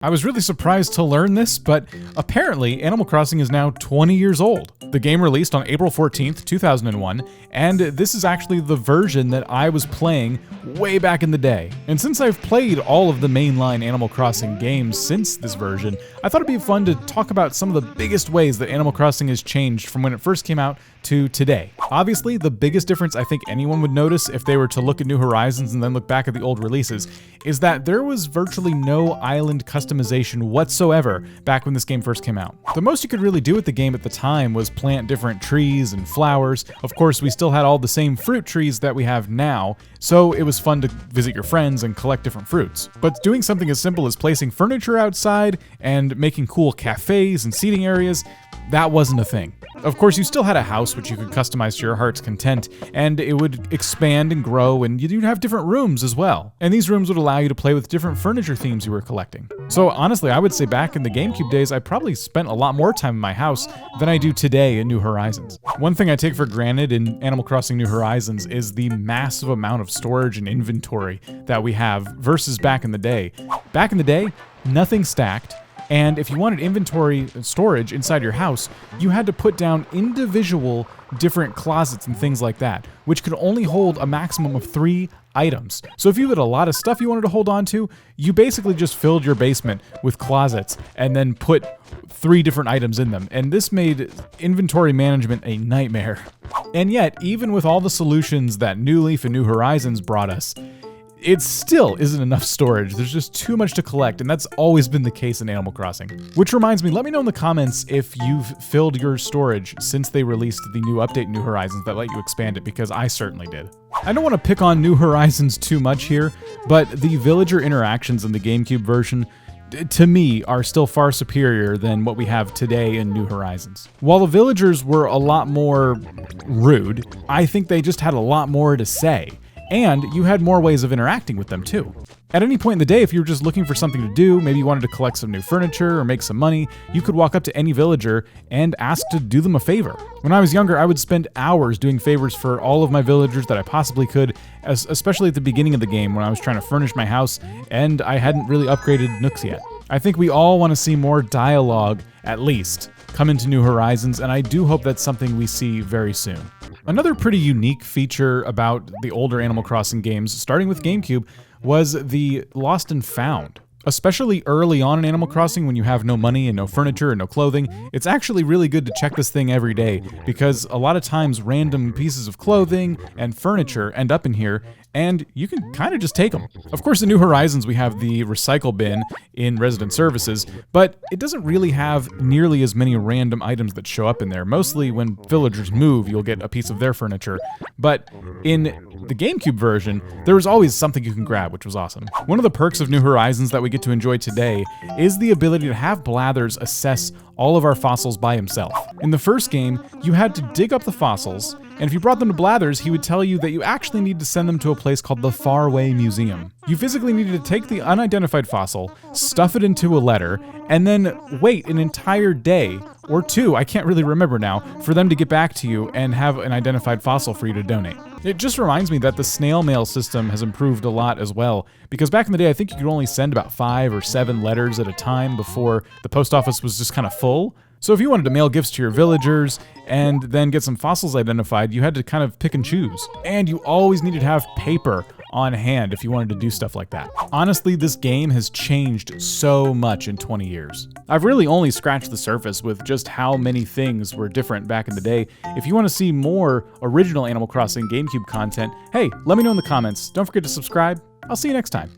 I was really surprised to learn this, but apparently Animal Crossing is now 20 years old. The game released on April 14th, 2001, and this is actually the version that I was playing way back in the day. And since I've played all of the mainline Animal Crossing games since this version, I thought it'd be fun to talk about some of the biggest ways that Animal Crossing has changed from when it first came out to today. Obviously, the biggest difference I think anyone would notice if they were to look at New Horizons and then look back at the old releases is that there was virtually no island customization whatsoever back when this game first came out. The most you could really do with the game at the time was plant different trees and flowers. Of course, we still had all the same fruit trees that we have now, so it was fun to visit your friends and collect different fruits. But doing something as simple as placing furniture outside and making cool cafes and seating areas, that wasn't a thing. Of course, you still had a house which you could customize to your heart's content, and it would expand and grow, and you'd have different rooms as well. And these rooms would allow you to play with different furniture themes you were collecting. So honestly, I would say back in the GameCube days, I probably spent a lot more time in my house than I do today in New Horizons. One thing I take for granted in Animal Crossing New Horizons is the massive amount of storage and inventory that we have versus back in the day. Back in the day, nothing stacked. And if you wanted inventory storage inside your house, you had to put down individual different closets and things like that, which could only hold a maximum of 3 items. So if you had a lot of stuff you wanted to hold on to, you basically just filled your basement with closets and then put 3 different items in them. And this made inventory management a nightmare. And yet, even with all the solutions that New Leaf and New Horizons brought us, it still isn't enough storage. There's just too much to collect, and that's always been the case in Animal Crossing. Which reminds me, let me know in the comments if you've filled your storage since they released the new update New Horizons that let you expand it, because I certainly did. I don't want to pick on New Horizons too much here, but the villager interactions in the GameCube version to me are still far superior than what we have today in New Horizons. While the villagers were a lot more rude, I think they just had a lot more to say. And you had more ways of interacting with them too. At any point in the day, if you were just looking for something to do, maybe you wanted to collect some new furniture or make some money, you could walk up to any villager and ask to do them a favor. When I was younger, I would spend hours doing favors for all of my villagers that I possibly could, especially at the beginning of the game when I was trying to furnish my house and I hadn't really upgraded nooks yet. I think we all want to see more dialogue, at least, come into New Horizons, and I do hope that's something we see very soon. Another pretty unique feature about the older Animal Crossing games, starting with GameCube, was the Lost and Found. Especially early on in Animal Crossing when you have no money and no furniture and no clothing, it's actually really good to check this thing every day because a lot of times random pieces of clothing and furniture end up in here and you can kind of just take them. Of course, in New Horizons, we have the recycle bin in Resident Services, but it doesn't really have nearly as many random items that show up in there. Mostly when villagers move, you'll get a piece of their furniture. But in the GameCube version, there was always something you can grab, which was awesome. One of the perks of New Horizons that we get to enjoy today is the ability to have Blathers assess all of our fossils by himself. In the first game, you had to dig up the fossils, and if you brought them to Blathers, he would tell you that you actually need to send them to a place called the Faraway Museum. You physically needed to take the unidentified fossil, stuff it into a letter, and then wait an entire day, or 2, I can't really remember now, for them to get back to you and have an identified fossil for you to donate. It just reminds me that the snail mail system has improved a lot as well, because back in the day I think you could only send about 5 or 7 letters at a time before the post office was just kind of full. So if you wanted to mail gifts to your villagers and then get some fossils identified, you had to kind of pick and choose. And you always needed to have paper on hand if you wanted to do stuff like that. Honestly, this game has changed so much in 20 years. I've really only scratched the surface with just how many things were different back in the day. If you want to see more original Animal Crossing GameCube content, hey, let me know in the comments. Don't forget to subscribe. I'll see you next time.